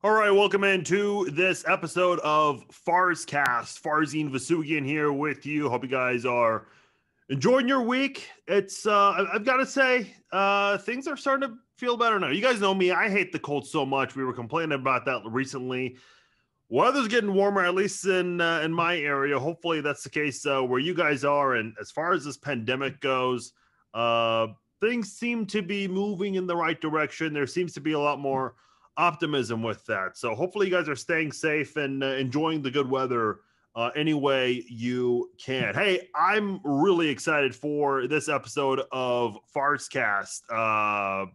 All right, welcome into this episode of Farzcast. Farzin Vousoughian here with you. Hope you guys are enjoying your week. I've got to say, things are starting to feel better now. You guys know me. I hate the cold so much. We were complaining about that recently. Weather's getting warmer, at least in my area. Hopefully that's the case where you guys are. And as far as this pandemic goes, things seem to be moving in the right direction. There seems to be a lot more optimism with that. So hopefully you guys are staying safe and enjoying the good weather any way you can. Hey, I'm really excited for this episode of Farzcast.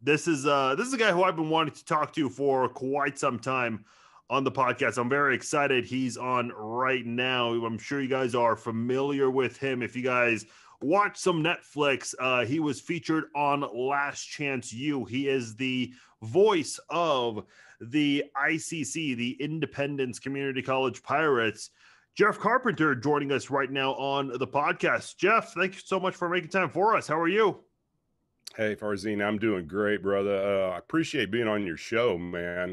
This is a guy who I've been wanting to talk to for quite some time on the podcast. I'm very excited he's on right now. I'm sure you guys are familiar with him. If you guys watch some Netflix, he was featured on Last Chance U. He is the voice of the ICC, the Independence Community College Pirates. Jeff Carpenter joining us right now on the podcast. Jeff, thank you so much for making time for us. How are you? Hey, Farzin, I'm doing great, brother. I appreciate being on your show, man.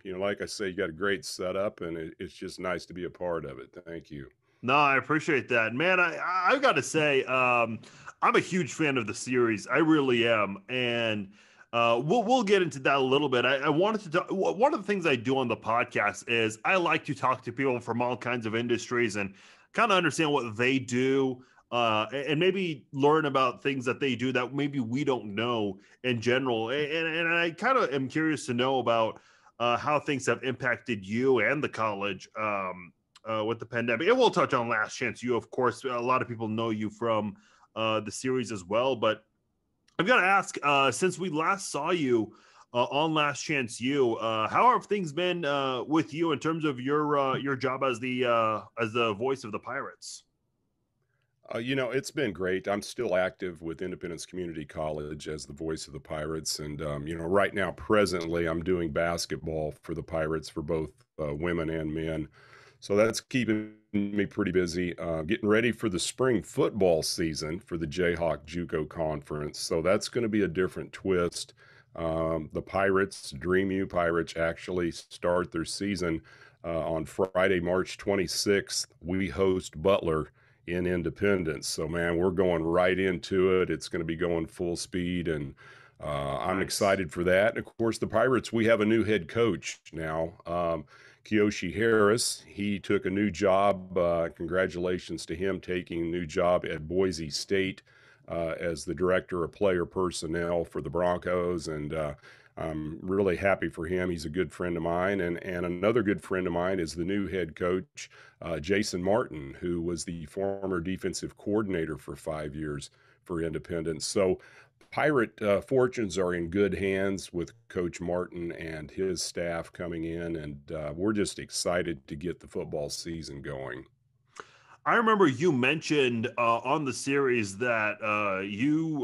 Like I say, you got a great setup, and it's just nice to be a part of it. Thank you. No, I appreciate that, man. I've got to say, I'm a huge fan of the series. I really am, and we'll get into that a little bit. I wanted to talk. One of the things I do on the podcast is I like to talk to people from all kinds of industries and kind of understand what they do. And maybe learn about things that they do that maybe we don't know in general. And I kind of am curious to know about how things have impacted you and the college with the pandemic. And we'll touch on Last Chance U, of course. A lot of people know you from the series as well. But I've got to ask, since we last saw you on Last Chance U, how have things been with you in terms of your job as the voice of the Pirates? It's been great. I'm still active with Independence Community College as the voice of the Pirates. And, right now, presently, I'm doing basketball for the Pirates for both women and men. So that's keeping me pretty busy. Getting ready for the spring football season for the Jayhawk JUCO Conference. So that's going to be a different twist. The Pirates, Dream U Pirates, actually start their season on Friday, March 26th. We host Butler in Independence. So, man, we're going right into it. It's going to be going full speed, and I'm excited for that. And of course, the Pirates, we have a new head coach now, Kiyoshi Harris. He took a new job. Congratulations to him taking a new job at Boise State as the director of player personnel for the Broncos, and I'm really happy for him. He's a good friend of mine. And another good friend of mine is the new head coach, Jason Martin, who was the former defensive coordinator for 5 years for Independence. So Pirate fortunes are in good hands with Coach Martin and his staff coming in. And we're just excited to get the football season going. I remember you mentioned on the series that you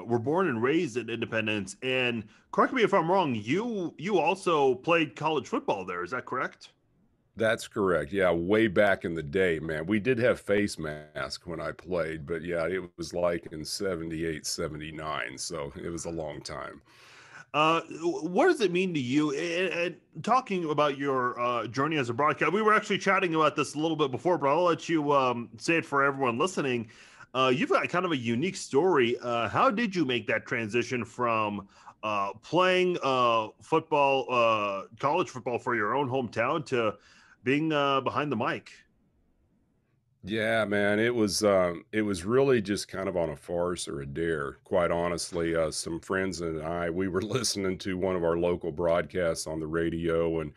were born and raised in Independence, and correct me if I'm wrong. You also played college football there. Is that correct? That's correct. Yeah, way back in the day, man. We did have face mask when I played, but yeah, it was like in 78, 79. So it was a long time. What does it mean to you? And talking about your journey as a broadcast, we were actually chatting about this a little bit before, but I'll let you say it for everyone listening. You've got kind of a unique story. How did you make that transition from playing football, college football for your own hometown to being behind the mic? Yeah, man, it was really just kind of on a farce or a dare, quite honestly. Some friends and I, we were listening to one of our local broadcasts on the radio, and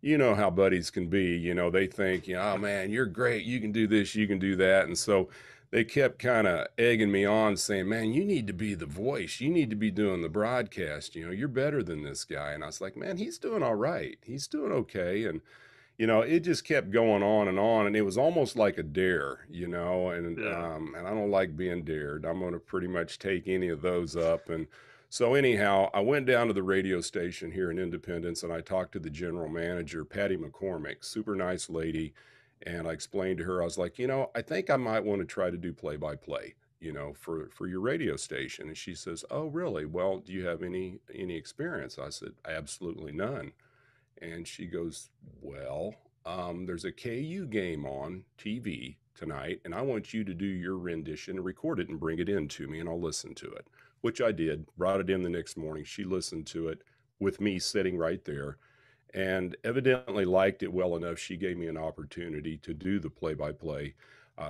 you know how buddies can be. They think, oh man, you're great, you can do this, you can do that, and so they kept kind of egging me on, saying, man, you need to be the voice, you need to be doing the broadcast. You're better than this guy. And I was like, man, he's doing all right, he's doing okay. And it just kept going on, and it was almost like a dare, Yeah. and I don't like being dared. I'm going to pretty much take any of those up. And so anyhow, I went down to the radio station here in Independence, and I talked to the general manager, Patty McCormick, super nice lady. And I explained to her, I was like, I think I might want to try to do play-by-play, for your radio station. And she says, oh, really? Well, do you have any experience? I said, absolutely none. And she goes, well, there's a KU game on TV tonight, and I want you to do your rendition and record it and bring it in to me, and I'll listen to it, which I did. Brought it in the next morning. She listened to it with me sitting right there and evidently liked it well enough. She gave me an opportunity to do the play-by-play.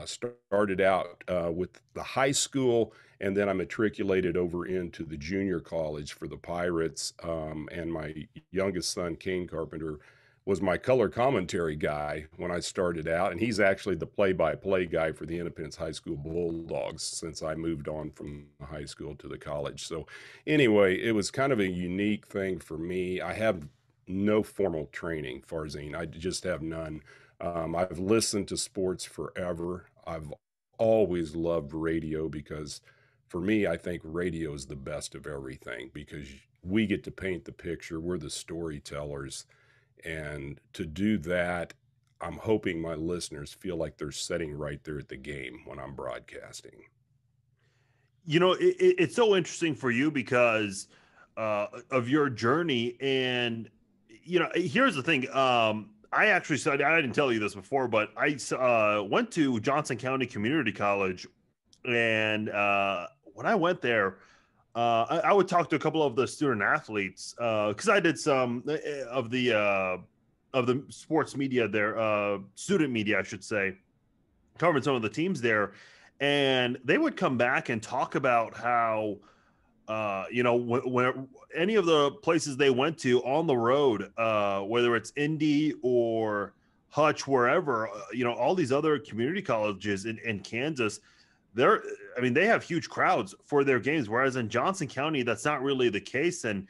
Started out with the high school, and then I matriculated over into the junior college for the Pirates. And my youngest son, Kane Carpenter, was my color commentary guy when I started out, and he's actually the play-by-play guy for the Independence High School Bulldogs since I moved on from the high school to the college. So anyway, it was kind of a unique thing for me. I have no formal training, Farzine. I just have none. I've listened to sports forever. I've always loved radio because for me, I think radio is the best of everything because we get to paint the picture. We're the storytellers. And to do that, I'm hoping my listeners feel like they're sitting right there at the game when I'm broadcasting. It's so interesting for you because of your journey. And, here's the thing. I actually studied, I didn't tell you this before, but I went to Johnson County Community College. And when I went there, I would talk to a couple of the student athletes because I did some of the sports media there, student media, I should say, covered some of the teams there, and they would come back and talk about how when any of the places they went to on the road, whether it's Indy or Hutch, wherever, all these other community colleges in Kansas, they have huge crowds for their games, whereas in Johnson County, that's not really the case. And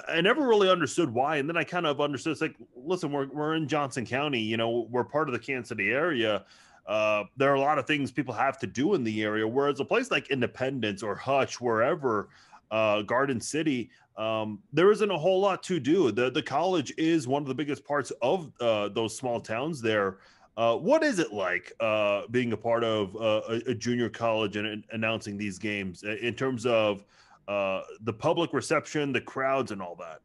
I never really understood why. And then I kind of understood, it's like, listen, we're in Johnson County, we're part of the Kansas City area. There are a lot of things people have to do in the area, whereas a place like Independence or Hutch, wherever, Garden City, there isn't a whole lot to do. The college is one of the biggest parts of those small towns there. What is it like being a part of a junior college and announcing these games in terms of the public reception, the crowds, and all that?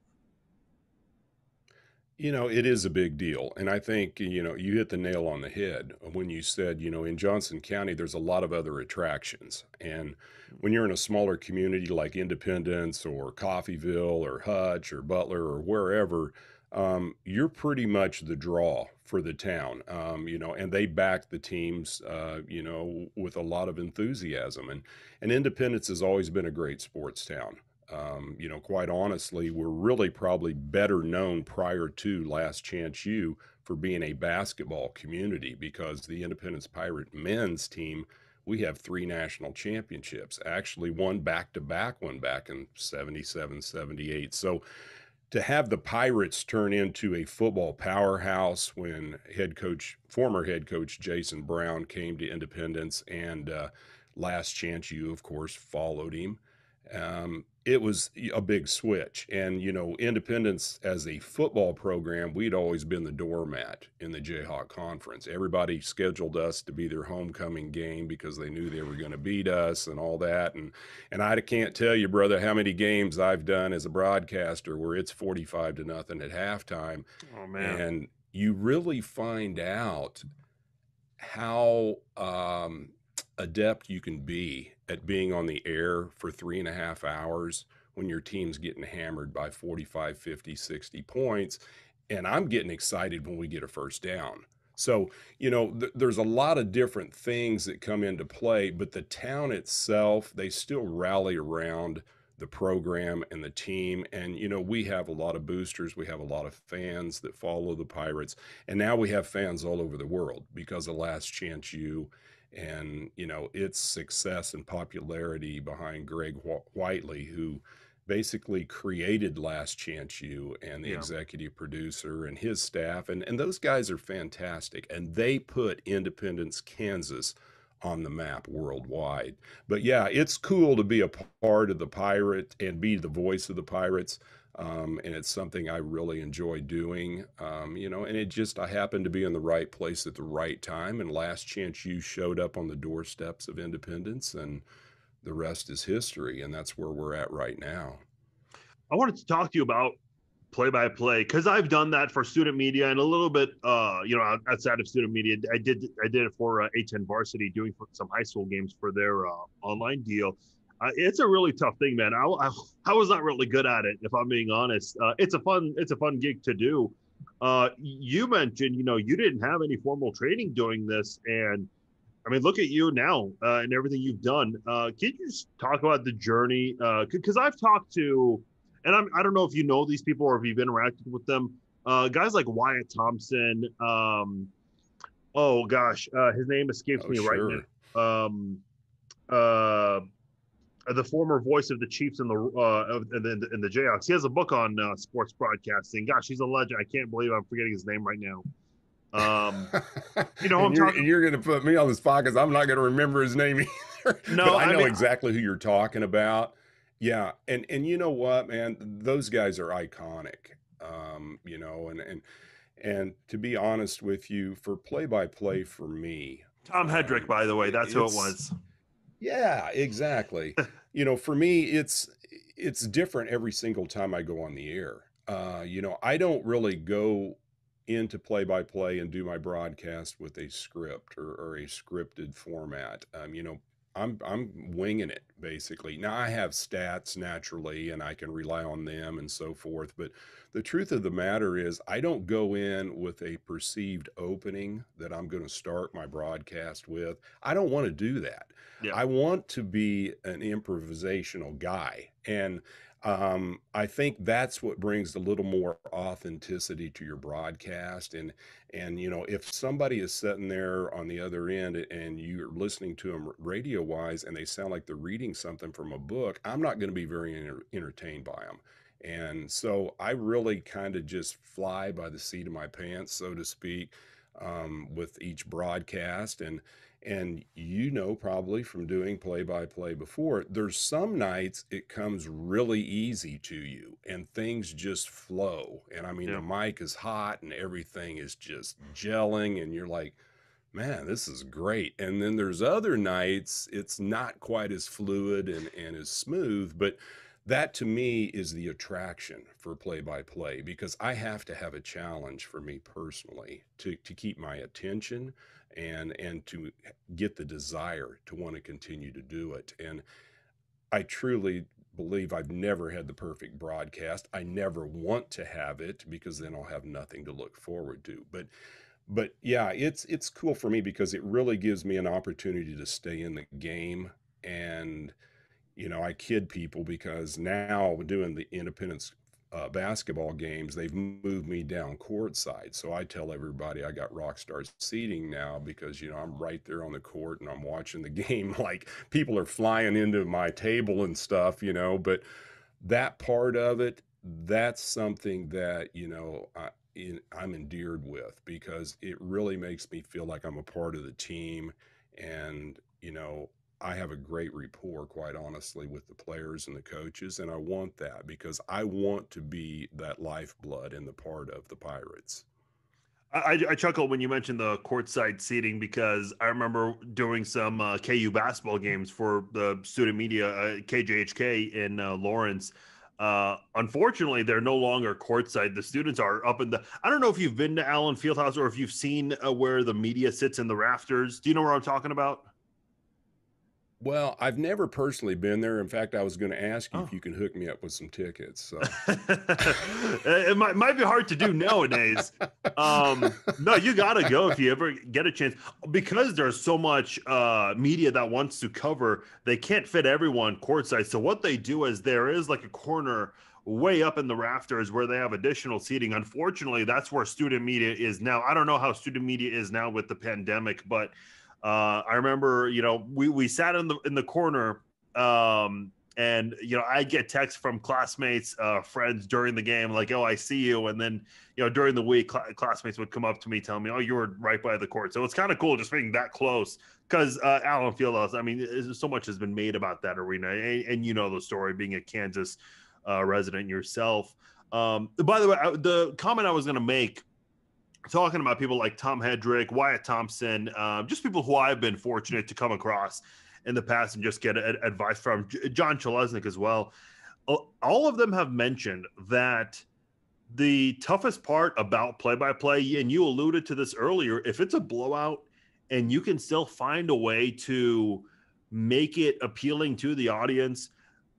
It is a big deal. And I think, you hit the nail on the head when you said, in Johnson County, there's a lot of other attractions. And when you're in a smaller community like Independence or Coffeyville or Hutch or Butler or wherever, you're pretty much the draw for the town, and they back the teams, with a lot of enthusiasm. And Independence has always been a great sports town. Quite honestly, we're really probably better known prior to Last Chance U for being a basketball community because the Independence Pirate men's team, we have 3 national championships, actually one back-to-back one back in 77, 78. So to have the Pirates turn into a football powerhouse when former head coach Jason Brown came to Independence and Last Chance U, of course, followed him. It was a big switch. And, Independence as a football program, we'd always been the doormat in the Jayhawk Conference. Everybody scheduled us to be their homecoming game because they knew they were going to beat us and all that. And I can't tell you, brother, how many games I've done as a broadcaster where it's 45-0 at halftime. Oh man. And you really find out how adept you can be at being on the air for 3.5 hours when your team's getting hammered by 45, 50, 60 points. And I'm getting excited when we get a first down. So, there's a lot of different things that come into play, but the town itself, they still rally around the program and the team. And, we have a lot of boosters. We have a lot of fans that follow the Pirates. And now we have fans all over the world because of Last Chance U and, its success and popularity behind Greg Whiteley, who basically created Last Chance U and the Yeah. executive producer and his staff. And those guys are fantastic. And they put Independence, Kansas on the map worldwide. But yeah, it's cool to be a part of the Pirate and be the voice of the Pirates. And it's something I really enjoy doing, and I happened to be in the right place at the right time. And Last Chance U showed up on the doorsteps of Independence, and the rest is history. And that's where we're at right now. I wanted to talk to you about play-by-play, because I've done that for student media and a little bit outside of student media. I did it for A10 Varsity, doing some high school games for their online deal. It's a really tough thing, man. I was not really good at it, if I'm being honest. It's a fun gig to do. You mentioned, you didn't have any formal training doing this, and I mean, look at you now and everything you've done. Can you just talk about the journey? Because I've talked to, and I don't know if you know these people or if you've interacted with them. Guys like Wyatt Thompson. Oh gosh, his name escapes me right now. The former voice of the Chiefs in the Jayhawks. He has a book on sports broadcasting. Gosh, he's a legend. I can't believe I'm forgetting his name right now. You know what I'm talking. You're going to put me on the spot because I'm not going to remember his name either. No, but I know exactly who you're talking about. Yeah, and you know what, man, those guys are iconic. And to be honest with you, for play-by-play for me, Tom Hedrick, by the way, that's who it was. Yeah, exactly. For me, it's different every single time I go on the air. I don't really go into play-by-play and do my broadcast with a script or a scripted format. I'm winging it basically. Now I have stats naturally and I can rely on them and so forth. But the truth of the matter is I don't go in with a perceived opening that I'm going to start my broadcast with. I don't want to do that. Yeah. I want to be an improvisational guy. And I think that's what brings a little more authenticity to your broadcast. And if somebody is sitting there on the other end and you're listening to them radio wise and they sound like they're reading something from a book, I'm not going to be very entertained by them. And so I really kind of just fly by the seat of my pants, so to speak, with each broadcast. And probably from doing play-by-play before, there's some nights it comes really easy to you and things just flow. And I mean, The mic is hot and everything is just gelling and you're like, man, this is great. And then there's other nights it's not quite as fluid and as smooth, but that to me is the attraction for play-by-play, because I have to have a challenge for me personally to keep my attention and to get the desire to want to continue to do it. And I truly believe I've never had the perfect broadcast. I never want to have it because then I'll have nothing to look forward to. But yeah, it's cool for me because it really gives me an opportunity to stay in the game. And I kid people because now doing the Independence basketball games, they've moved me down courtside. So I tell everybody I got rock star seating now because, I'm right there on the court and I'm watching the game. Like people are flying into my table and stuff, but that part of it, that's something that, I'm endeared with because it really makes me feel like I'm a part of the team. And, I have a great rapport, quite honestly, with the players and the coaches, and I want that because I want to be that lifeblood and the part of the Pirates. I chuckle when you mentioned the courtside seating because I remember doing some KU basketball games for the student media, KJHK in Lawrence. Unfortunately, they're no longer courtside. The students are up in the. I don't know if you've been to Allen Fieldhouse or if you've seen where the media sits in the rafters. Do you know where I'm talking about? Well, I've never personally been there. In fact, I was going to ask you if you can hook me up with some tickets. So. It might be hard to do nowadays. No, you got to go if you ever get a chance. Because there's so much media that wants to cover, they can't fit everyone courtside. So what they do is there is like a corner way up in the rafters where they have additional seating. Unfortunately, that's where student media is now. I don't know how student media is now with the pandemic, but I remember, we sat in the corner, and I get texts from classmates, friends during the game, like, "Oh, I see you," and then during the week, classmates would come up to me, telling me, "Oh, you were right by the court." So it's kind of cool just being that close because Allen Fieldhouse. I mean, so much has been made about that arena, and the story, being a Kansas resident yourself. By the way, the comment I was going to make, talking about people like Tom Hedrick, Wyatt Thompson, just people who I've been fortunate to come across in the past and just get advice from, John Chalesnik as well. All of them have mentioned that The toughest part about play-by-play, and you alluded to this earlier, if it's a blowout and you can still find a way to make it appealing to the audience,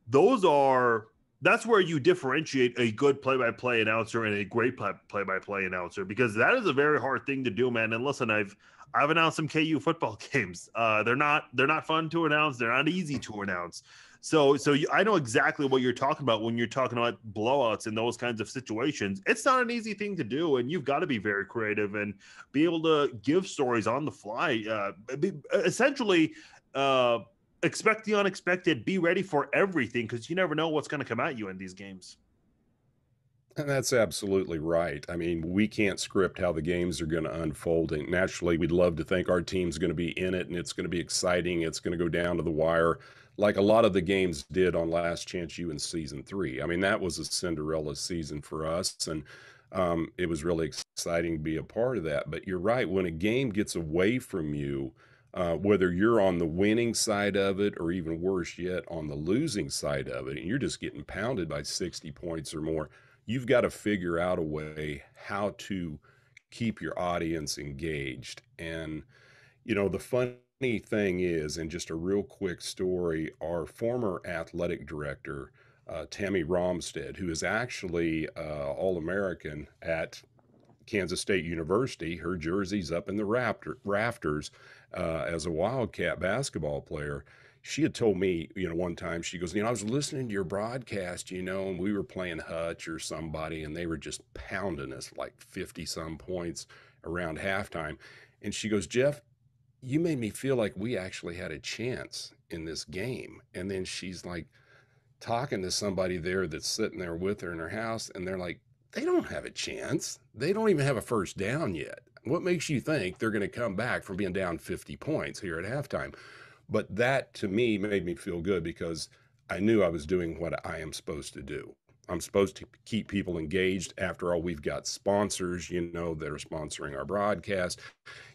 that's where you differentiate a good play-by-play announcer and a great play-by-play announcer, because that is a very hard thing to do, man. And listen, I've announced some KU football games. They're not fun to announce. They're not easy to announce. I know exactly what you're talking about when you're talking about blowouts and those kinds of situations. It's not an easy thing to do, and you've got to be very creative and be able to give stories on the fly. Essentially, expect the unexpected. Be ready for everything, because you never know what's going to come at you in these games. And that's absolutely right. I mean, we can't script how the games are going to unfold. And naturally, we'd love to think our team's going to be in it and it's going to be exciting. It's going to go down to the wire like a lot of the games did on Last Chance U in season 3. I mean, that was a Cinderella season for us. And it was really exciting to be a part of that. But you're right. When a game gets away from you, whether you're on the winning side of it or even worse yet, on the losing side of it, and you're just getting pounded by 60 points or more, you've got to figure out a way how to keep your audience engaged. And, the funny thing is, and just a real quick story, our former athletic director, Tammy Romstead, who is actually All-American at Kansas State University, her jersey's up in the rafters as a Wildcat basketball player. She had told me, one time, she goes, I was listening to your broadcast, and we were playing Hutch or somebody, and they were just pounding us like 50 some points around halftime. And she goes, Jeff, you made me feel like we actually had a chance in this game. And then she's like talking to somebody there that's sitting there with her in her house, and they're like, they don't have a chance. They don't even have a first down yet. What makes you think they're going to come back from being down 50 points here at halftime? But that, to me, made me feel good because I knew I was doing what I am supposed to do. I'm supposed to keep people engaged. After all, we've got sponsors, that are sponsoring our broadcast.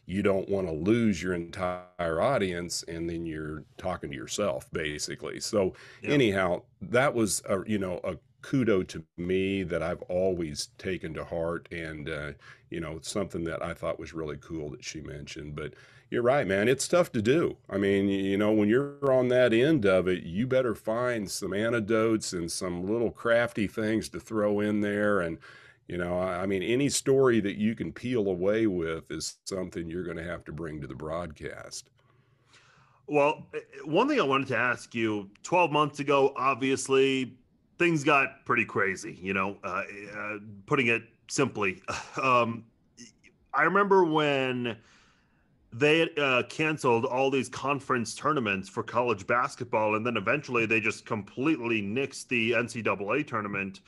You don't want to lose your entire audience, and then you're talking to yourself, basically. So anyhow, that was, a kudo to me that I've always taken to heart, and something that I thought was really cool that she mentioned. But you're right, man, it's tough to do. I mean, when you're on that end of it, you better find some anecdotes and some little crafty things to throw in there. And I mean, any story that you can peel away with is something you're going to have to bring to the broadcast. Well, one thing I wanted to ask you, 12 months ago, obviously things got pretty crazy, putting it simply. I remember when they canceled all these conference tournaments for college basketball, and then eventually they just completely nixed the NCAA tournament.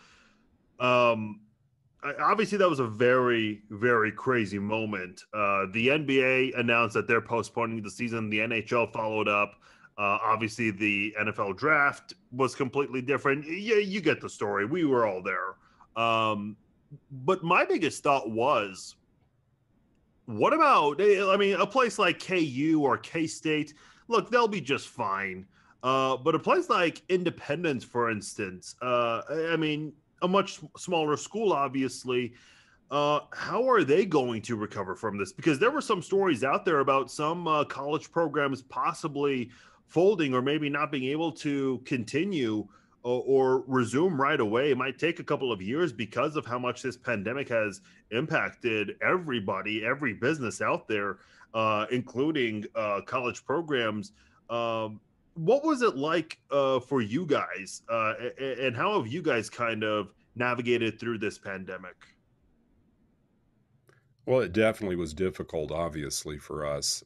Obviously, that was a very, very crazy moment. The NBA announced that they're postponing the season. The NHL followed up. Obviously, the NFL draft was completely different. Yeah, you get the story. We were all there. But my biggest thought was, what about, a place like KU or K-State? Look, they'll be just fine. But a place like Independence, for instance, a much smaller school, obviously. How are they going to recover from this? Because there were some stories out there about some college programs possibly folding or maybe not being able to continue or resume right away. It might take a couple of years because of how much this pandemic has impacted everybody, every business out there, including college programs. What was it like for you guys? And how have you guys kind of navigated through this pandemic? Well, it definitely was difficult, obviously, for us.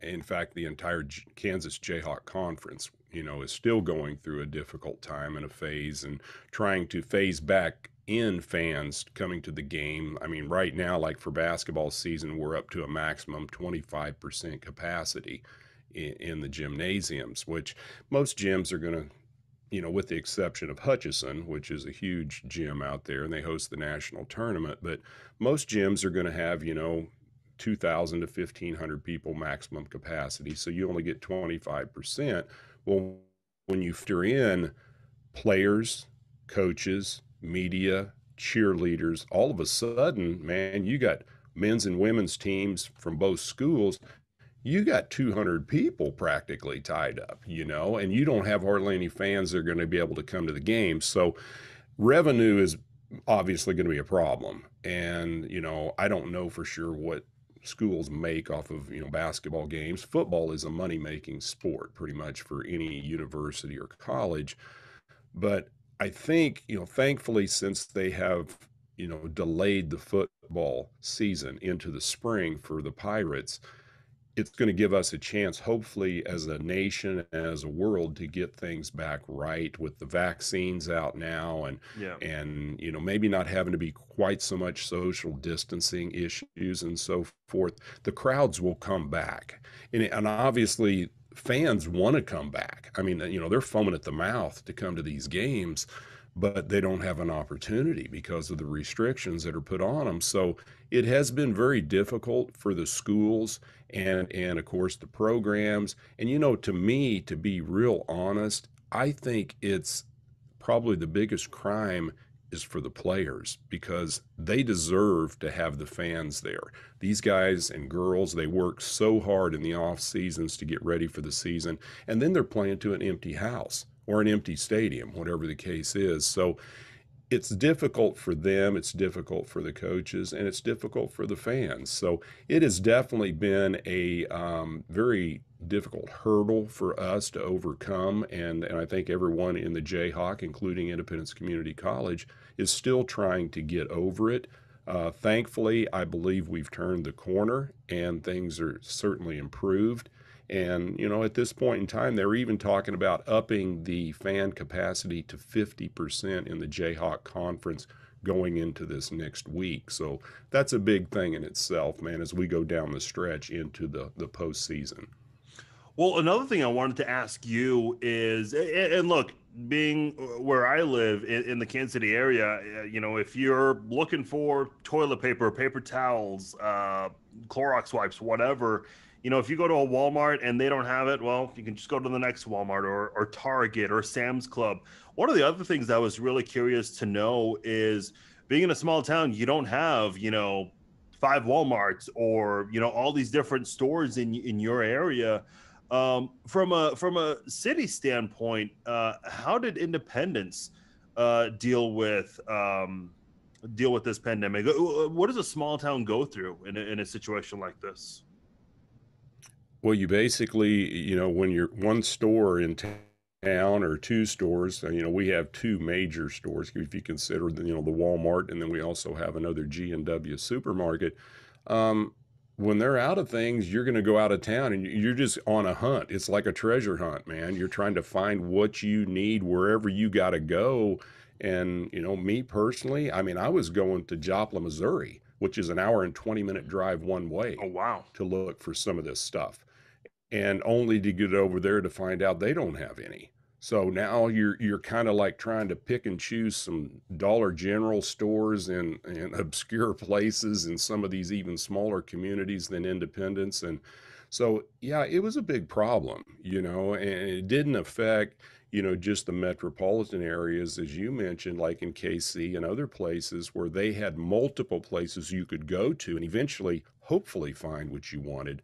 In fact, the entire Kansas Jayhawk Conference, is still going through a difficult time and a phase and trying to phase back in fans coming to the game. I mean, right now, like for basketball season, we're up to a maximum 25% capacity in the gymnasiums, which most gyms are going to, with the exception of Hutchinson, which is a huge gym out there, and they host the national tournament. But most gyms are going to have, 2,000 to 1,500 people maximum capacity. So you only get 25%. Well, when you factor in players, coaches, media, cheerleaders. All of a sudden, man, you got men's and women's teams from both schools. You got 200 people practically tied up, and you don't have hardly any fans that are going to be able to come to the game. So revenue is obviously going to be a problem. And, I don't know for sure what schools make off of, basketball games. Football is a money-making sport pretty much for any university or college. But I think, thankfully, since they have, delayed the football season into the spring for the Pirates, it's going to give us a chance, hopefully, as a nation, as a world, to get things back right with the vaccines out now, and Yeah. maybe not having to be quite so much social distancing issues and so forth. The crowds will come back, and obviously fans want to come back. I mean, they're foaming at the mouth to come to these games, but they don't have an opportunity because of the restrictions that are put on them. So it has been very difficult for the schools and of course the programs. And to me, to be real honest, I think it's probably the biggest crime is for the players, because they deserve to have the fans there. These guys and girls, they work so hard in the off seasons to get ready for the season, and then they're playing to an empty house or an empty stadium, whatever the case is. So it's difficult for them, it's difficult for the coaches, and it's difficult for the fans. So it has definitely been a very difficult hurdle for us to overcome. And I think everyone in the Jayhawk, including Independence Community College, is still trying to get over it. Thankfully, I believe we've turned the corner and things are certainly improved. And, at this point in time, they're even talking about upping the fan capacity to 50% in the Jayhawk Conference going into this next week. So that's a big thing in itself, man, as we go down the stretch into the postseason. Well, another thing I wanted to ask you is, and look, being where I live in the Kansas City area, if you're looking for toilet paper, paper towels, Clorox wipes, whatever, if you go to a Walmart and they don't have it, well, you can just go to the next Walmart or Target or Sam's Club. One of the other things I was really curious to know is, being in a small town, you don't have, 5 Walmarts or, all these different stores in your area. From a city standpoint, how did Independence deal with this pandemic? What does a small town go through in a situation like this? Well, you basically, when you're one store in town or two stores, we have two major stores if you consider the Walmart, and then we also have another G&W supermarket. When they're out of things, you're going to go out of town and you're just on a hunt. It's like a treasure hunt, man. You're trying to find what you need wherever you got to go. And, me personally, I mean, I was going to Joplin, Missouri, which is an hour and 20-minute drive one way. Oh, wow. To look for some of this stuff, and only to get over there to find out they don't have any. So now you're kind of like trying to pick and choose some Dollar General stores in obscure places in some of these even smaller communities than Independence. And so, yeah, it was a big problem, and it didn't affect, just the metropolitan areas, as you mentioned, like in KC and other places where they had multiple places you could go to and eventually, hopefully, find what you wanted.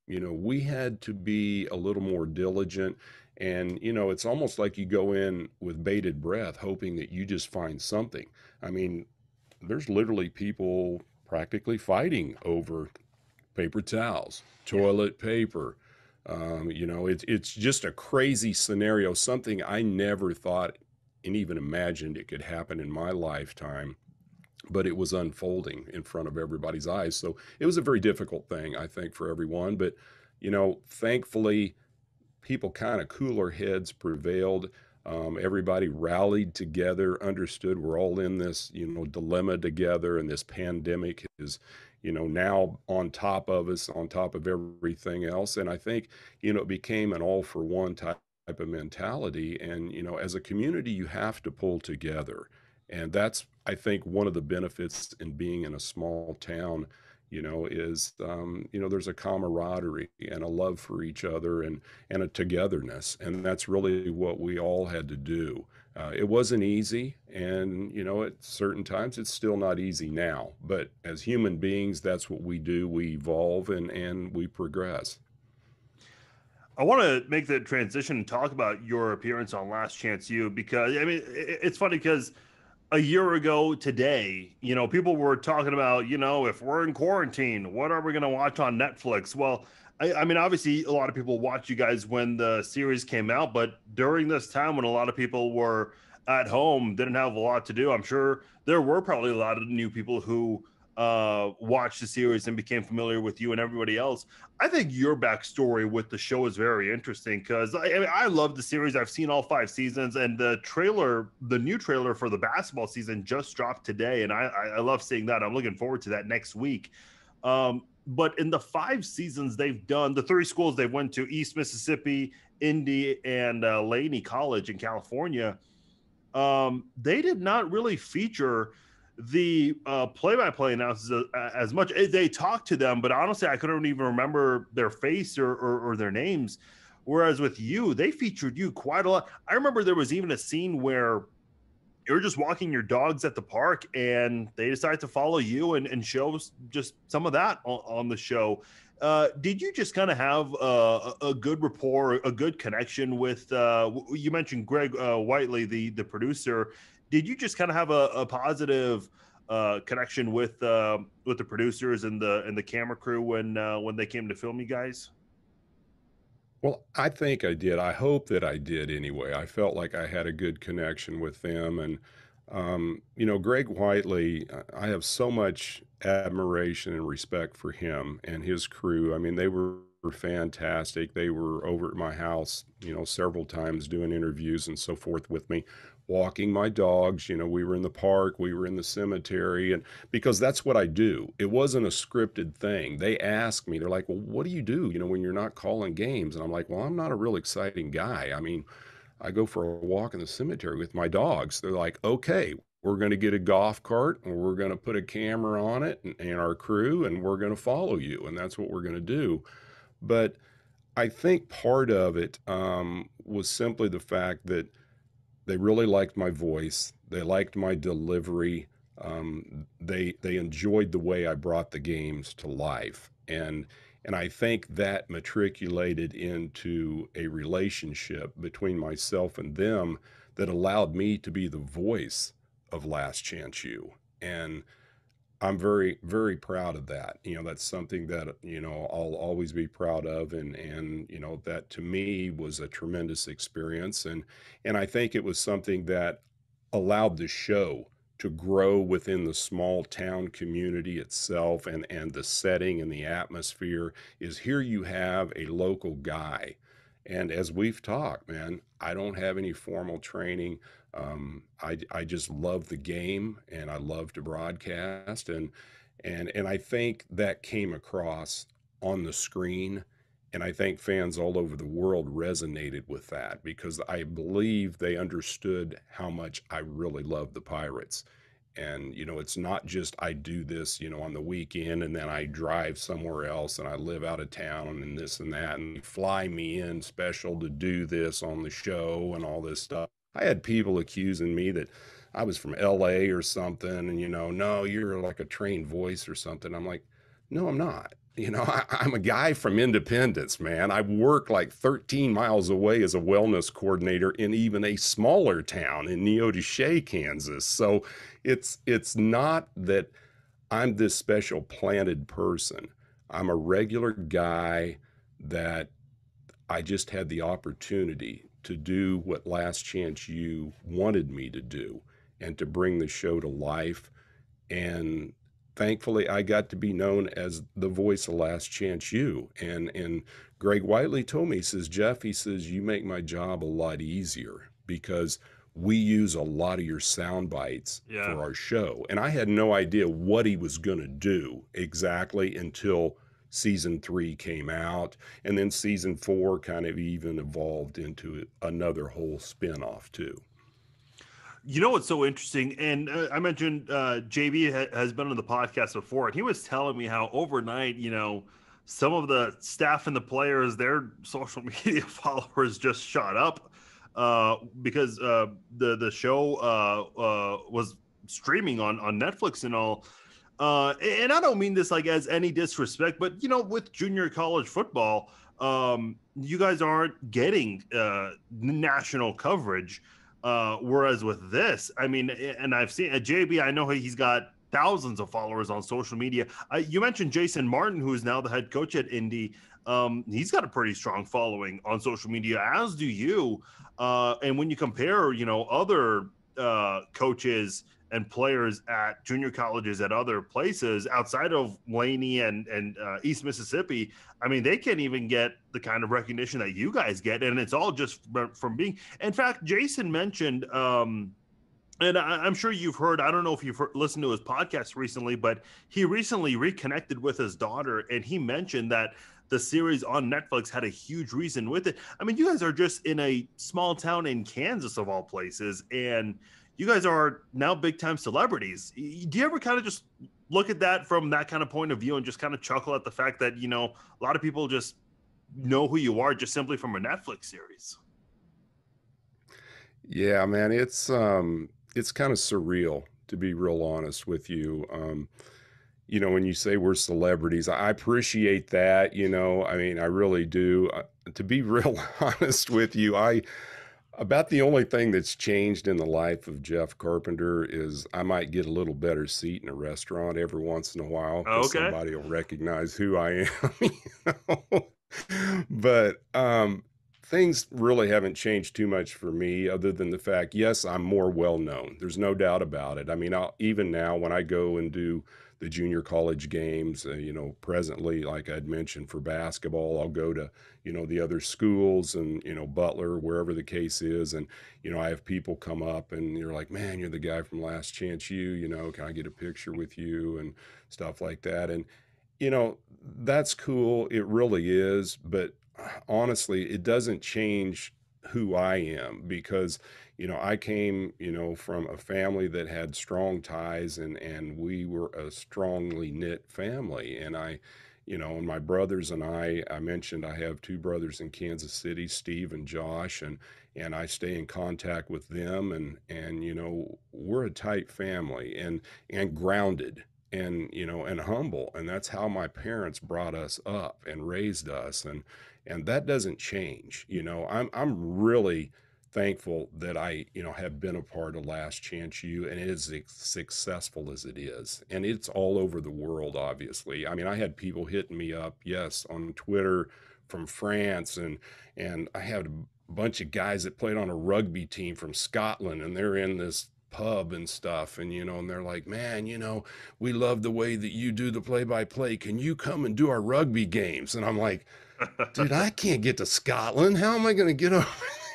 We had to be a little more diligent. And, it's almost like you go in with bated breath, hoping that you just find something. I mean, there's literally people practically fighting over paper towels, toilet paper. It's just a crazy scenario, something I never thought and even imagined it could happen in my lifetime. But it was unfolding in front of everybody's eyes. So it was a very difficult thing, I think, for everyone. But, thankfully, people kind of cooler heads prevailed. Everybody rallied together, understood we're all in this, dilemma together, and this pandemic is, now on top of us, on top of everything else. And I think, it became an all for one type of mentality. And, as a community, you have to pull together. And that's, I think, one of the benefits in being in a small town, is, there's a camaraderie and a love for each other and a togetherness. And that's really what we all had to do. It wasn't easy, and at certain times it's still not easy now. But as human beings, that's what we do. We evolve and we progress. I want to make the transition and talk about your appearance on Last Chance U, because I mean it's funny because a year ago today, people were talking about, if we're in quarantine, what are we going to watch on Netflix? Well, I mean, obviously, a lot of people watch you guys when the series came out, but during this time when a lot of people were at home, didn't have a lot to do, I'm sure there were probably a lot of new people who watched the series and became familiar with you and everybody else. I think your backstory with the show is very interesting because I love the series. I've seen all 5 seasons, and the new trailer for the basketball season just dropped today, and I love seeing that. I'm looking forward to that next week. But in the 5 seasons they've done, the 3 schools they went to, East Mississippi, Indy, and Laney College in California, they did not really feature the play-by-play announcers as much. They talked to them, but honestly, I couldn't even remember their face or their names. Whereas with you, they featured you quite a lot. I remember there was even a scene where you're just walking your dogs at the park and they decided to follow you and show just some of that on the show. Did you just kind of have a good rapport, a good connection with, you mentioned Greg Whiteley, the producer. Did you just kind of have a positive connection with the producers and the camera crew when they came to film you guys? Well, I think I did. I hope that I did anyway. I felt like I had a good connection with them. And, Greg Whiteley, I have so much admiration and respect for him and his crew. I mean, they were fantastic. They were over at my house, several times doing interviews and so forth with me, walking my dogs. We were in the park, we were in the cemetery, and because that's what I do. It wasn't a scripted thing. They asked me, they're like, well, what do you do, when you're not calling games? And I'm like, well, I'm not a real exciting guy. I mean, I go for a walk in the cemetery with my dogs. They're like, okay, we're going to get a golf cart and we're going to put a camera on it and our crew, and we're going to follow you. And that's what we're going to do. But I think part of it was simply the fact that they really liked my voice. They liked my delivery. They enjoyed the way I brought the games to life. And I think that matriculated into a relationship between myself and them that allowed me to be the voice of Last Chance U. And I'm very, very proud of that. That's something that, I'll always be proud of. And, that to me was a tremendous experience. And I think it was something that allowed the show to grow within the small town community itself, and the setting and the atmosphere is here. You have a local guy. And as we've talked, man, I don't have any formal training. I just love the game and I love to broadcast, and I think that came across on the screen, and I think fans all over the world resonated with that because I believe they understood how much I really love the Pirates. And it's not just I do this on the weekend and then I drive somewhere else and I live out of town and this and that and they fly me in special to do this on the show and all this stuff. I had people accusing me that I was from LA or something, and no, you're like a trained voice or something. I'm like, no, I'm not. I'm a guy from Independence, man. I work like 13 miles away as a wellness coordinator in even a smaller town in Neodesha, Kansas. So it's not that I'm this special planted person. I'm a regular guy that I just had the opportunity to do what Last Chance U wanted me to do and to bring the show to life. And thankfully, I got to be known as the voice of Last Chance U. And Greg Whiteley told me, he says, Jeff, he says, you make my job a lot easier because we use a lot of your sound bites for our show. And I had no idea what he was going to do exactly until season 3 came out, and then season 4 kind of even evolved into another whole spin-off too. What's so interesting, and I mentioned JB has been on the podcast before, and he was telling me how overnight, some of the staff and the players, their social media followers just shot up because the show was streaming on Netflix and all. And I don't mean this like as any disrespect, but with junior college football, you guys aren't getting national coverage. Whereas with this, I mean, and I've seen JB, I know he's got thousands of followers on social media. You mentioned Jason Martin, who is now the head coach at Indy. He's got a pretty strong following on social media, as do you. And when you compare, other coaches and players at junior colleges at other places outside of Laney and East Mississippi, I mean, they can't even get the kind of recognition that you guys get. And it's all just from being, in fact, Jason mentioned, and I'm sure you've heard, I don't know if you've listened to his podcast recently, but he recently reconnected with his daughter, and he mentioned that the series on Netflix had a huge reason with it. I mean, you guys are just in a small town in Kansas, of all places, and you guys are now big-time celebrities. Do you ever kind of just look at that from that kind of point of view and just kind of chuckle at the fact that, a lot of people just know who you are just simply from a Netflix series? Yeah, man, it's kind of surreal, to be real honest with you. When you say we're celebrities, I appreciate that, I mean, I really do. To be real honest with you, about the only thing that's changed in the life of Jeff Carpenter is I might get a little better seat in a restaurant every once in a while because Okay. somebody will recognize who I am. But things really haven't changed too much for me, other than the fact, yes, I'm more well known. There's no doubt about it. I mean, even now when I go and do the junior college games, presently, like I'd mentioned for basketball, I'll go to, the other schools and, Butler, wherever the case is. And, I have people come up and you're like, man, you're the guy from Last Chance U, can I get a picture with you and stuff like that. And, that's cool. It really is. But honestly, it doesn't change who I am because, I came, from a family that had strong ties and we were a strongly knit family. And and my brothers and I mentioned I have two brothers in Kansas City, Steve and Josh, and I stay in contact with them and we're a tight family and grounded and humble. And that's how my parents brought us up and raised us. And that doesn't change. I'm really thankful that I, have been a part of Last Chance U, and it is as successful as it is. And it's all over the world, obviously. I mean, I had people hitting me up, yes, on Twitter from France, and I had a bunch of guys that played on a rugby team from Scotland, and they're in this pub and stuff, and and they're like, man, we love the way that you do the play-by-play. Can you come and do our rugby games? And I'm like, dude, I can't get to Scotland. How am I going to get over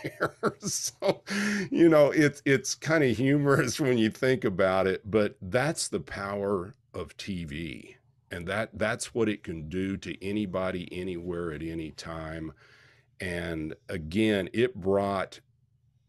there? So, it's kind of humorous when you think about it, but that's the power of TV. And that's what it can do to anybody, anywhere, at any time. And again, it brought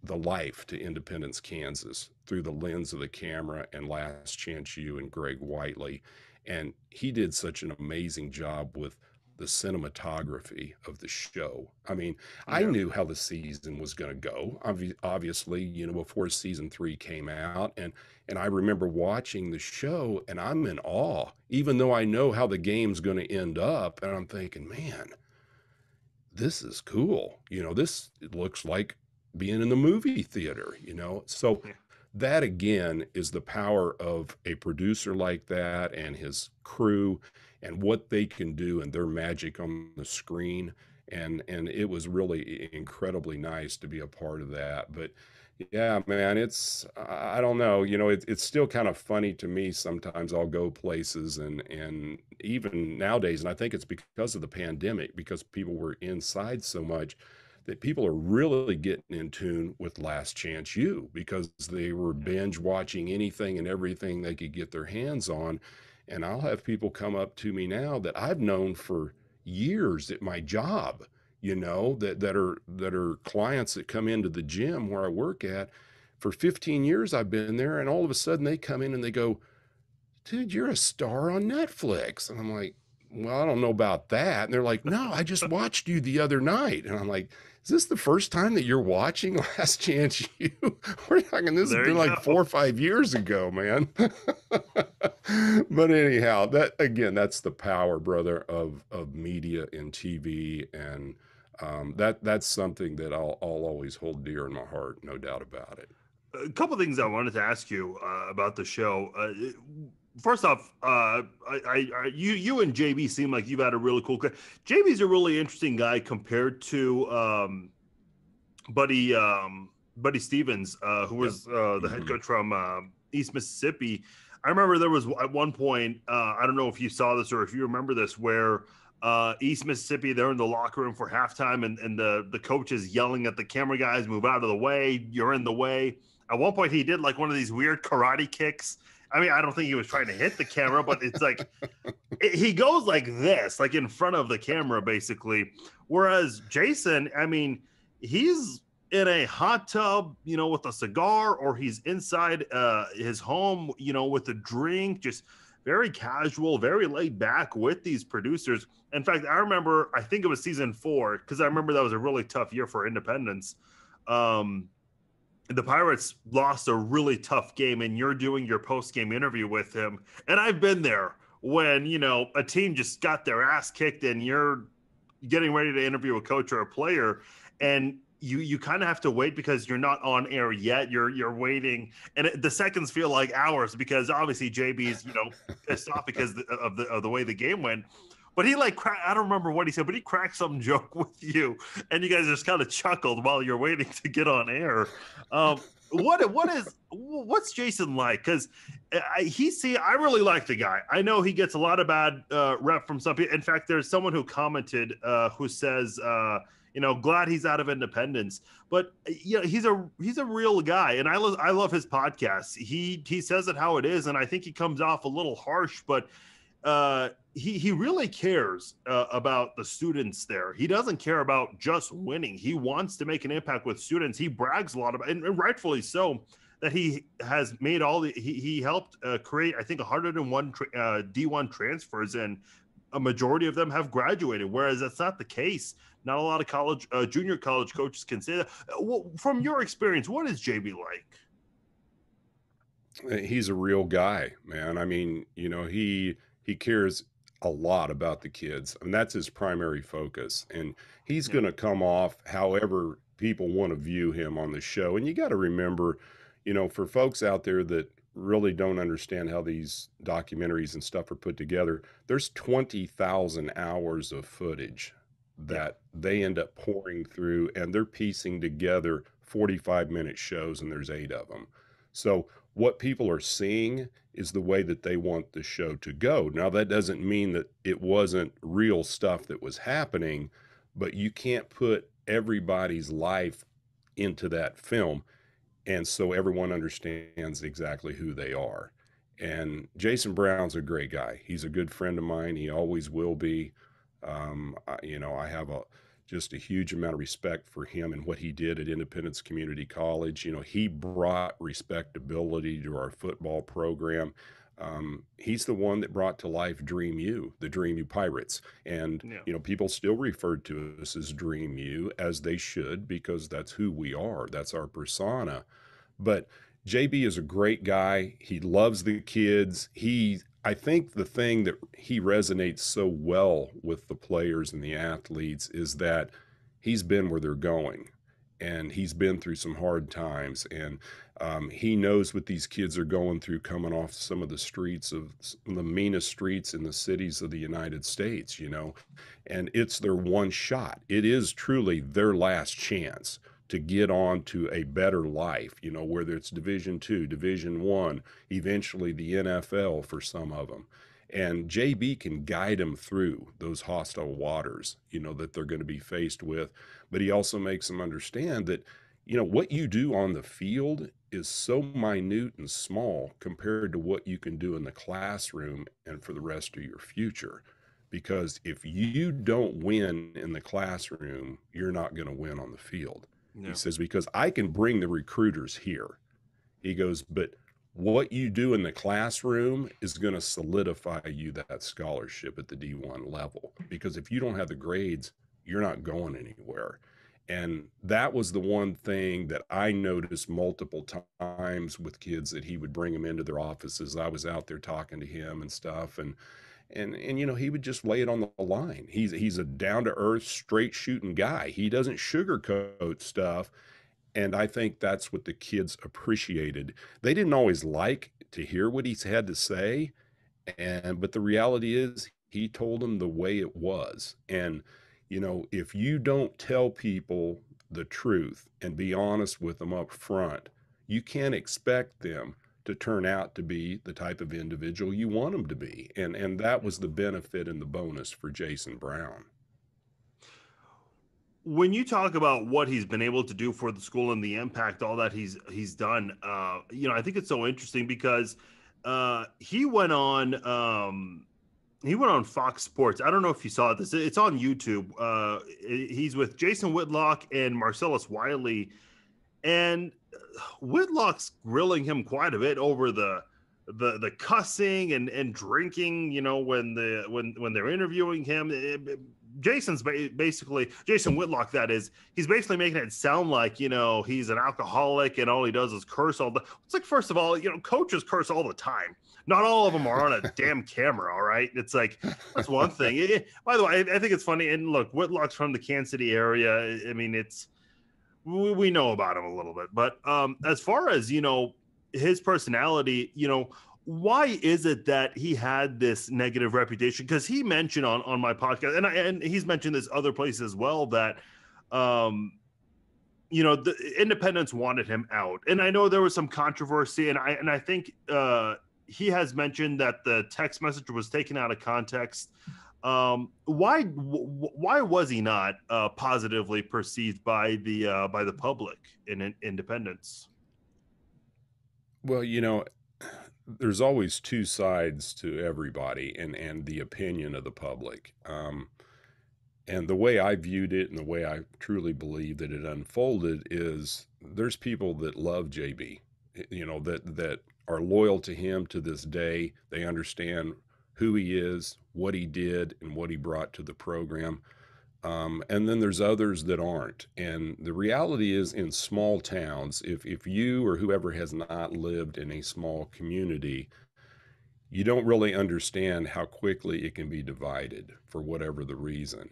the life to Independence, Kansas through the lens of the camera and Last Chance U and Greg Whiteley. And he did such an amazing job with the cinematography of the show. I mean, I Yeah. knew how the season was going to go. Obviously, before season 3 came out, and I remember watching the show, and I'm in awe, even though I know how the game's going to end up, and I'm thinking, man, this is cool. This looks like being in the movie theater. So Yeah. that again is the power of a producer like that and his crew and what they can do and their magic on the screen. And it was really incredibly nice to be a part of that. But yeah, man, I don't know, it's still kind of funny to me. Sometimes I'll go places and even nowadays, and I think it's because of the pandemic, because people were inside so much, that people are really getting in tune with Last Chance U because they were binge watching anything and everything they could get their hands on. And I'll have people come up to me now that I've known for years at my job, that are clients that come into the gym where I work at. For 15 years I've been there, and all of a sudden they come in and they go, dude, you're a star on Netflix. And I'm like, well, I don't know about that. And they're like, no, I just watched you the other night. And I'm like, is this the first time that you're watching Last Chance U? We're talking, this has There been you like go. 4 or 5 years ago, man. But anyhow, that again, that's the power, brother, of media and TV. And that's something that I'll always hold dear in my heart, no doubt about it. A couple things I wanted to ask you about the show. First off, you and JB seem like you've had a really cool. JB's a really interesting guy compared to Buddy Buddy Stevens, who was the head coach from East Mississippi. I remember there was at one point, I don't know if you saw this or if you remember this, where East Mississippi, they're in the locker room for halftime, and the coach is yelling at the camera guys, "Move out of the way! You're in the way." At one point, he did like one of these weird karate kicks. I mean, I don't think he was trying to hit the camera, but it's like he goes like this, like in front of the camera, basically. Whereas Jason, I mean, he's in a hot tub, with a cigar, or he's inside his home, with a drink, just very casual, very laid back with these producers. In fact, I think it was season 4, because I remember that was a really tough year for Independence. The Pirates lost a really tough game, and you're doing your post-game interview with him. And I've been there when, a team just got their ass kicked and you're getting ready to interview a coach or a player, and you kind of have to wait because you're not on air yet. You're waiting, and the seconds feel like hours because obviously JB's, pissed off because of the way the game went. But he I don't remember what he said, but he cracked some joke with you, and you guys just kind of chuckled while you're waiting to get on air. What's Jason like? Because I really like the guy. I know he gets a lot of bad rep from some people. In fact, there's someone who commented who says, glad he's out of Independence. But he's a real guy, and I love his podcast. He says it how it is, and I think he comes off a little harsh, but he really cares about the students there. He doesn't care about just winning. He wants to make an impact with students. He brags a lot about, and rightfully so, that he has made he helped create, I think, 101 D1 transfers, and a majority of them have graduated, whereas that's not the case. Not a lot of junior college coaches can say that. From your experience, what is JB like? He's a real guy, man. I mean, he cares a lot about the kids. I mean, that's his primary focus. And he's going to come off however people want to view him on the show. And you got to remember, for folks out there that really don't understand how these documentaries and stuff are put together, there's 20,000 hours of footage that they end up pouring through, and they're piecing together 45-minute shows, and there's 8 of them. So what people are seeing is the way that they want the show to go. Now, that doesn't mean that it wasn't real stuff that was happening, but you can't put everybody's life into that film. And so everyone understands exactly who they are. And Jason Brown's a great guy. He's a good friend of mine. He always will be. I have just a huge amount of respect for him and what he did at Independence Community College. He brought respectability to our football program. He's the one that brought to life Dream U, the Dream U Pirates. And, people still refer to us as Dream U, as they should, because that's who we are. That's our persona. But JB is a great guy. He loves the kids. I think the thing that he resonates so well with the players and the athletes is that he's been where they're going, and he's been through some hard times, and he knows what these kids are going through coming off some of the streets of the meanest streets in the cities of the United States, and it's their one shot. It is truly their last chance to get on to a better life, whether it's Division II, Division I, eventually the NFL for some of them. And JB can guide them through those hostile waters, that they're going to be faced with. But he also makes them understand that, what you do on the field is so minute and small compared to what you can do in the classroom and for the rest of your future. Because if you don't win in the classroom, you're not going to win on the field. No. He says, because I can bring the recruiters here. He goes, but what you do in the classroom is going to solidify you that scholarship at the D1 level. Because if you don't have the grades, you're not going anywhere. And that was the one thing that I noticed multiple times with kids, that he would bring them into their offices. I was out there talking to him and stuff. And you know, he would just lay it on the line. He's a down to earth, straight shooting guy. He doesn't sugarcoat stuff. And I think that's what the kids appreciated. They didn't always like to hear what he had to say, but the reality is he told them the way it was. And you know, if you don't tell people the truth and be honest with them up front, you can't expect them to turn out to be the type of individual you want them to be. And that was the benefit and the bonus for Jason Brown. When you talk about what he's been able to do for the school and the impact, all that he's done, you know, I think it's so interesting because he went on Fox Sports. I don't know if you saw this. It's on YouTube. He's with Jason Whitlock and Marcellus Wiley, and Whitlock's grilling him quite a bit over the cussing and drinking. You know, when they're interviewing him. Jason's basically Jason Whitlock. That is, he's basically making it sound like, you know, he's an alcoholic and all he does is curse all the. It's like, first of all, you know, coaches curse all the time. Not all of them are on a damn camera. All right, it's like, that's one thing. By the way, I think it's funny. And look, Whitlock's from the Kansas City area. I mean, we know about him a little bit, but as far as, you know, his personality, you know, why is it that he had this negative reputation? Because he mentioned on my podcast, and he's mentioned this other place as well, that you know, the independents wanted him out, and I know there was some controversy, and I think he has mentioned that the text message was taken out of context. Why was he not positively perceived by the public in independence? Well, you know, there's always two sides to everybody, and the opinion of the public. And the way I viewed it and the way I truly believe that it unfolded is there's people that love JB, you know, that are loyal to him to this day. They understand who he is, what he did, and what he brought to the program. And then there's others that aren't. And the reality is, in small towns, if you or whoever has not lived in a small community, you don't really understand how quickly it can be divided for whatever the reason.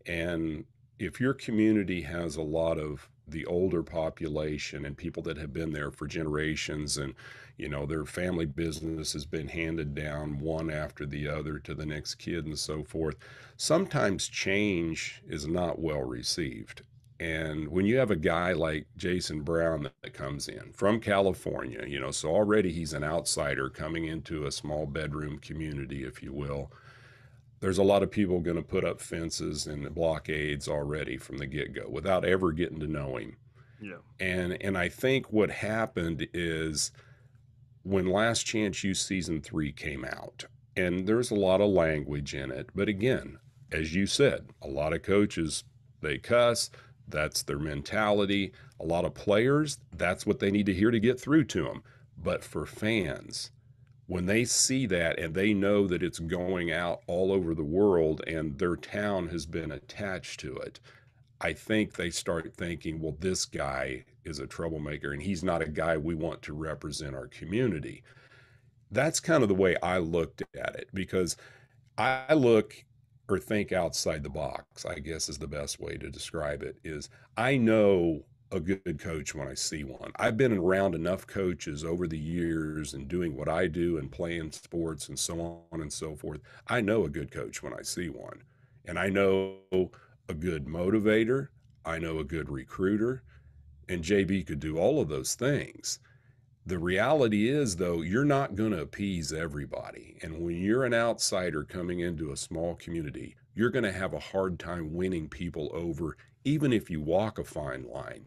And if your community has a lot of the older population and people that have been there for generations, and you know, their family business has been handed down one after the other to the next kid and so forth, sometimes change is not well received. And when you have a guy like Jason Brown that comes in from California, you know, so already he's an outsider coming into a small bedroom community, if you will, there's a lot of people going to put up fences and blockades already from the get-go without ever getting to know him. Yeah. And I think what happened is, when Last Chance U Season 3 came out, and there's a lot of language in it, but again, as you said, a lot of coaches, they cuss, that's their mentality. A lot of players, that's what they need to hear to get through to them. But for fans, when they see that and they know that it's going out all over the world and their town has been attached to it, I think they start thinking, well, this guy is a troublemaker and he's not a guy we want to represent our community. That's kind of the way I looked at it, because I look or think outside the box, I guess is the best way to describe it. Is I know a good coach when I see one. I've been around enough coaches over the years and doing what I do and playing sports and so on and so forth. I know a good coach when I see one. And I know a good motivator. I know a good recruiter. And JB could do all of those things. The reality is, though, you're not going to appease everybody. And when you're an outsider coming into a small community, you're going to have a hard time winning people over, even if you walk a fine line,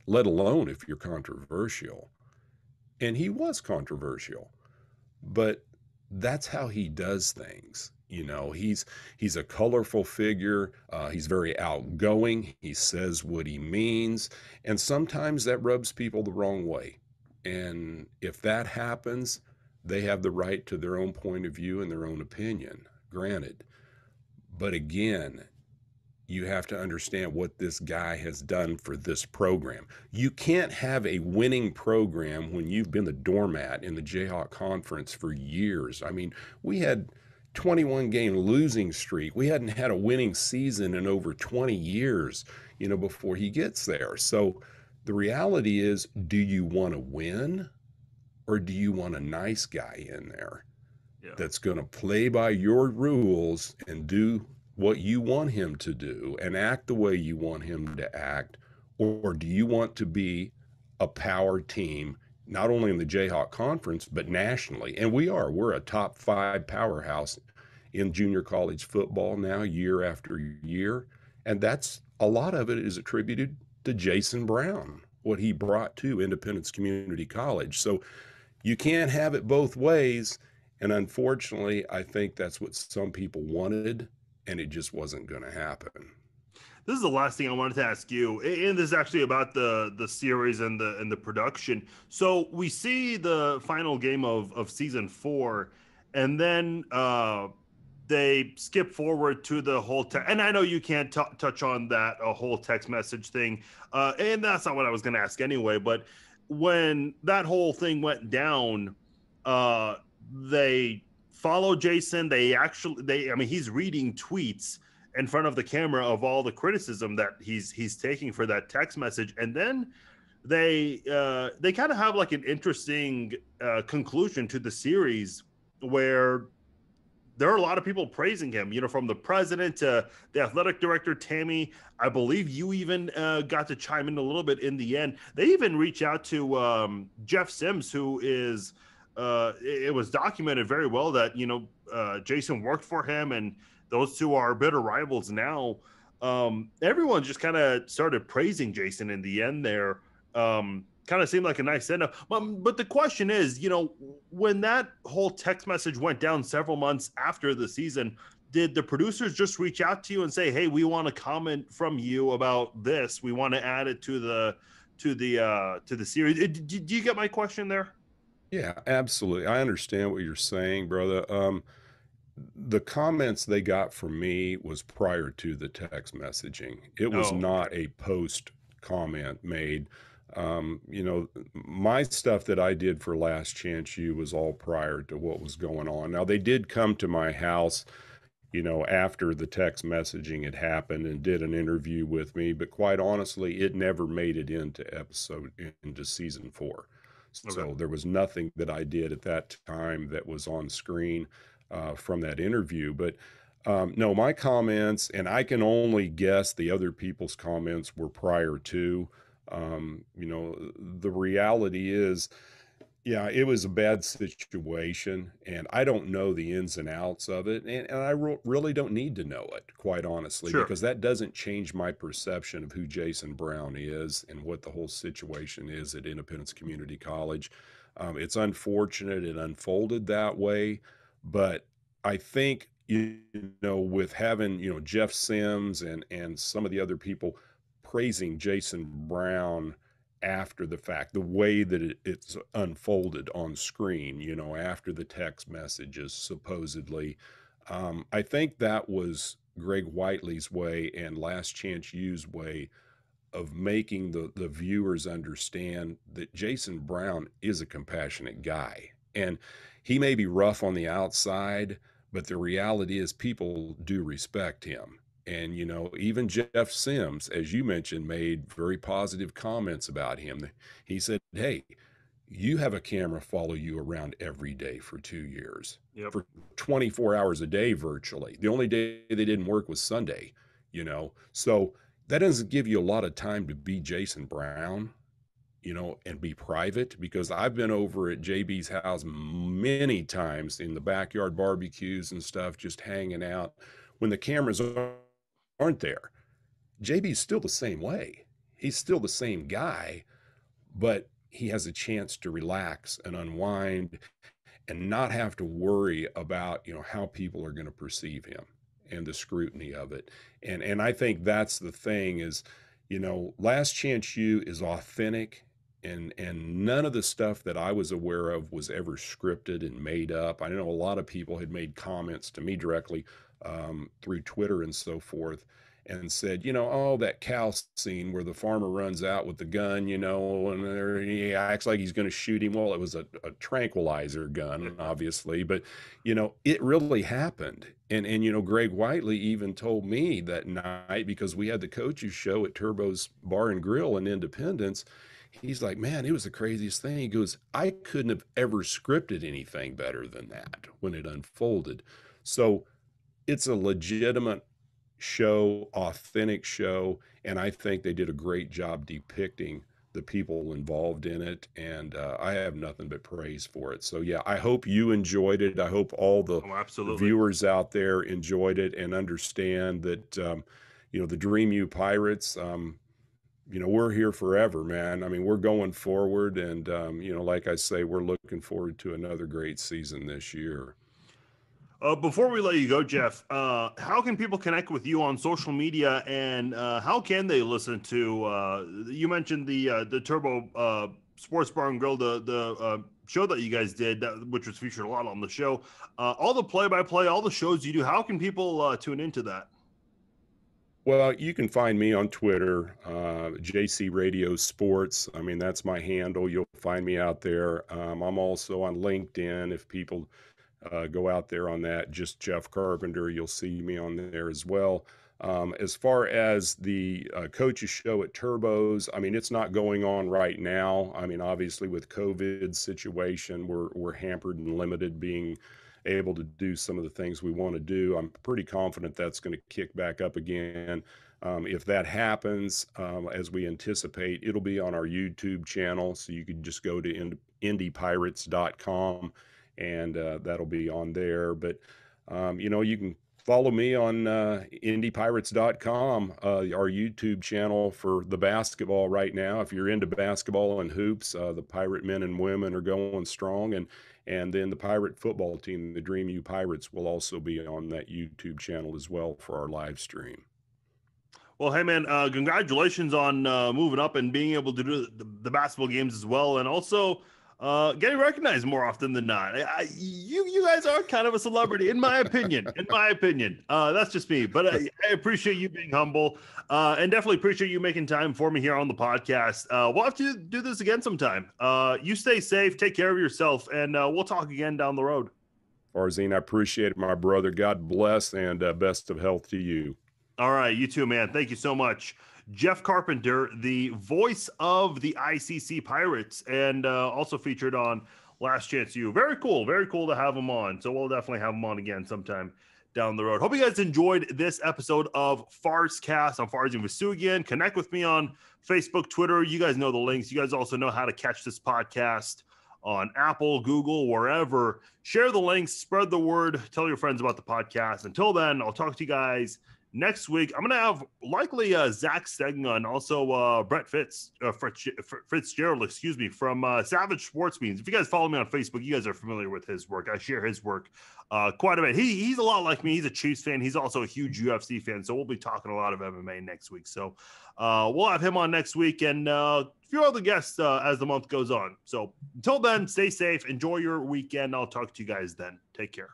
let alone if you're controversial. And he was controversial, but that's how he does things. You know, he's a colorful figure. He's very outgoing. He says what he means. And sometimes that rubs people the wrong way. And if that happens, they have the right to their own point of view and their own opinion, granted. But again, you have to understand what this guy has done for this program. You can't have a winning program when you've been the doormat in the Jayhawk Conference for years. I mean, we had 21 game losing streak. We hadn't had a winning season in over 20 years, before he gets there. So the reality is, do you want to win, or do you want a nice guy in there that's going to play by your rules and do what you want him to do and act the way you want him to act? Or do you want to be a power team, not only in the Jayhawk Conference, but nationally? And we're a top 5 powerhouse in junior college football now, year after year. And that's a lot of it is attributed to Jason Brown, what he brought to Independence Community College. So you can't have it both ways. And unfortunately, I think that's what some people wanted, and it just wasn't going to happen. This is the last thing I wanted to ask you, and this is actually about the series and the production. So we see the final game of season 4, and then they skip forward to the whole and I know you can't touch on that whole text message thing, and that's not what I was going to ask anyway. But when that whole thing went down, they follow Jason. I mean, he's reading tweets in front of the camera of all the criticism that he's taking for that text message, and then they kind of have like an interesting conclusion to the series where there are a lot of people praising him, from the president to the athletic director, Tammy. I believe you even got to chime in a little bit in the end. They even reach out to Jeff Sims, who is it was documented very well that Jason worked for him, and those two are bitter rivals now. Everyone just kind of started praising Jason in the end there. Kind of seemed like a nice send-up. But the question is, when that whole text message went down several months after the season, did the producers just reach out to you and say, "Hey, we want a comment from you about this. We want to add it to the series"? Do you get my question there? Yeah, absolutely. I understand what you're saying, brother. The comments they got from me was prior to the text messaging. It was not a post comment made. My stuff that I did for Last Chance U was all prior to what was going on. Now, they did come to my house, after the text messaging had happened and did an interview with me, but quite honestly, it never made it into season 4. So there was nothing that I did at that time that was on screen from that interview. But no, my comments, and I can only guess the other people's comments were prior to. The reality is, yeah, it was a bad situation, and I don't know the ins and outs of it, and I really don't need to know it, quite honestly, because that doesn't change my perception of who Jason Brown is and what the whole situation is at Independence Community College. It's unfortunate it unfolded that way, but I think, with having, Jeff Sims and some of the other people praising Jason Brown after the fact, the way that it's unfolded on screen, after the text messages, supposedly, I think that was Greg Whiteley's way and Last Chance U's way of making the viewers understand that Jason Brown is a compassionate guy. And he may be rough on the outside, but the reality is people do respect him. And, even Jeff Sims, as you mentioned, made very positive comments about him. He said, "Hey, you have a camera follow you around every day for 2 years, for 24 hours a day, virtually. The only day they didn't work was Sunday, So that doesn't give you a lot of time to be Jason Brown, and be private, because I've been over at JB's house many times in the backyard barbecues and stuff, just hanging out when the cameras aren't there. JB's still the same way. He's still the same guy, but he has a chance to relax and unwind and not have to worry about, how people are going to perceive him and the scrutiny of it. And I think that's the thing is, Last Chance U is authentic. and none of the stuff that I was aware of was ever scripted and made up. I know a lot of people had made comments to me directly through Twitter and so forth, and said, oh, that cow scene where the farmer runs out with the gun, and he acts like he's going to shoot him. Well, it was a tranquilizer gun, obviously, but it really happened. And Greg Whiteley even told me that night, because we had the coaches show at Turbo's Bar and Grill in Independence. He's like, man, it was the craziest thing. He goes, I couldn't have ever scripted anything better than that when it unfolded. So it's a legitimate show, authentic show, and I think they did a great job depicting the people involved in it, and I have nothing but praise for it. So yeah, I hope you enjoyed it. I hope all the viewers out there enjoyed it and understand that the Dream U Pirates, we're here forever, man. I mean, we're going forward, and like I say, we're looking forward to another great season this year. Before we let you go, Jeff, how can people connect with you on social media, and how can they listen to? You mentioned the Turbo Sports Bar and Grill, the show that you guys did, which was featured a lot on the show. All the play-by-play, all the shows you do. How can people tune into that? Well, you can find me on Twitter, JC Radio Sports. I mean, that's my handle. You'll find me out there. I'm also on LinkedIn. If people go out there on that, just Jeff Carpenter, you'll see me on there as well. As far as the coaches show at Turbos, I mean, it's not going on right now. I mean, obviously with COVID situation, we're hampered and limited being able to do some of the things we want to do. I'm pretty confident that's going to kick back up again. If that happens, as we anticipate, it'll be on our YouTube channel. So you can just go to IndyPirates.com and that'll be on there. But, you can follow me on IndyPirates.com, our YouTube channel for the basketball right now. If you're into basketball and hoops, the Pirate men and women are going strong. And then the Pirate football team, the Dream U Pirates, will also be on that YouTube channel as well for our live stream. Well, hey, man, congratulations on moving up and being able to do the basketball games as well. And also getting recognized more often than not. You guys are kind of a celebrity, in my opinion. That's just me. But I appreciate you being humble and definitely appreciate you making time for me here on the podcast. We'll have to do this again sometime. You stay safe, take care of yourself, and we'll talk again down the road. Farzin, I appreciate it, my brother. God bless, and best of health to you. All right, you too, man. Thank you so much. Jeff Carpenter, the voice of the ICC Pirates, and also featured on Last Chance U. Very cool to have him on. So we'll definitely have him on again sometime down the road. Hope you guys enjoyed this episode of Farzcast. I'm Farzin and Vousoughian. Connect with me on Facebook, Twitter. You guys know the links. You guys also know how to catch this podcast on Apple, Google, wherever. Share the links, spread the word, tell your friends about the podcast. Until then, I'll talk to you guys next week. I'm going to have likely Zach Stegman, also Brett Fitzgerald, from Savage Sports Means. If you guys follow me on Facebook, you guys are familiar with his work. I share his work quite a bit. He's a lot like me. He's a Chiefs fan. He's also a huge UFC fan. So we'll be talking a lot of MMA next week. So we'll have him on next week and a few other guests as the month goes on. So until then, stay safe. Enjoy your weekend. I'll talk to you guys then. Take care.